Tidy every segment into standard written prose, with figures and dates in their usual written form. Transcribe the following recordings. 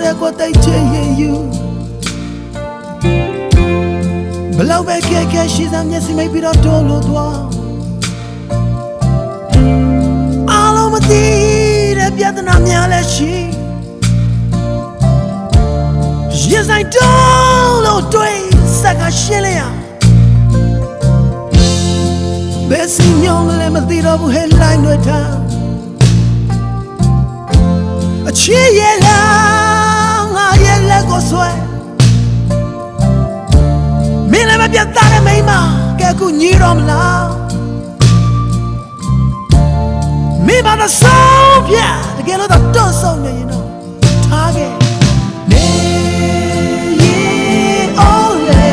တဲ့ကိုတိတ်ချင်ရင်ယူဘလောက်ပဲခက်ခဲရှိစမ်းမျက်စိမိတ်ပြီးတော့တိုးလို့သွားအားလုံးမသိတဲ့ပြဿနာများလဲရှိရင်ဆိုင်တုံးလို့တွေးစက်ကရှင်းလိုက်ရဘယ်စီညောင်းလဲမသိတော့ဘူးဟဲ့လိုက်တွေထားအချစ်ရဲ့လားငါရဲ့လက်ကိုဆွဲမင်းလည်းမပြတ်သားတဲ့မိန်းမကဲခုညီတော့မလားမင်းဘာသာဆုံးပြတကယ်လို့တော့တွန့်ဆုံးနေရင်တော့ထားခဲ့နေရင်အော်လေ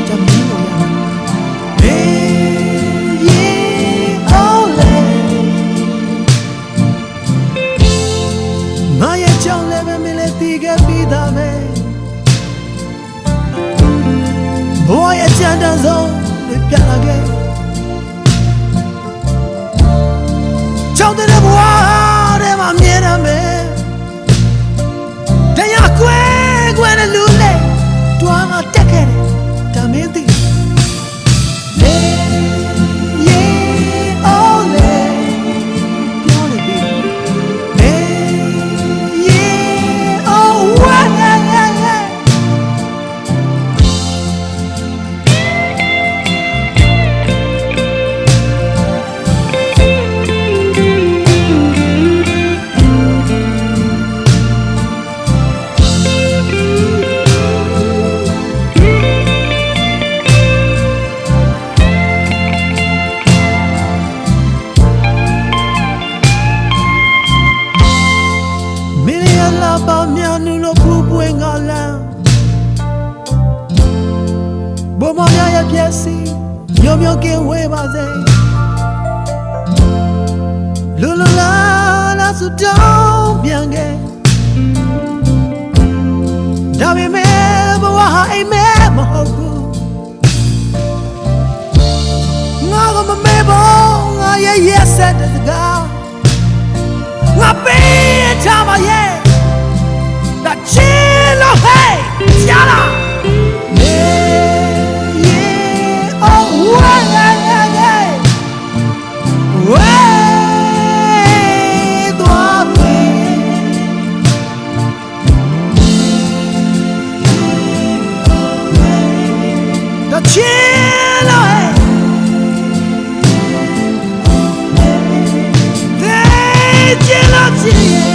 ကြမ်းမင်းတို့ရနေရင်အော်လေငါရဲ့ကြောင့်လည်းပဲမင်းလည်းတီးခဲ့ပြီးသားပဲဘဝရဲ့ကြမ်းတမ်းဆုံးတွေပြလာခဲ့ကြောက်တဲ့ဘဝထဲမှာမြဲတမ်းပဲတရားကွယ်တဲ့လူလေးတွားငါတက်ခဲ့တယ်ဒါမင်းသိလေရေအော်လေပြောနေပြီလေရေအော်ဝါပါမြန်နူလို့ဖူးပွင့်ငါလမ်းဘုံမရရဲ့ပြည့်စီညောင်ညောင်ကင်းဝဲပါစေလူလူလာလာစတောင်းပြန်ခဲ့ဒါပေမဲ့ဘဝဟာအိမ်မဲမဟုတ်ဘူးငါကမမဲဘောငါရဲ့ရက်ဆက်တဲ့စကားငါပေးထားပါရဲ့that chilo hey yala yeah yeah oh way way dua me that chilo hey they chilo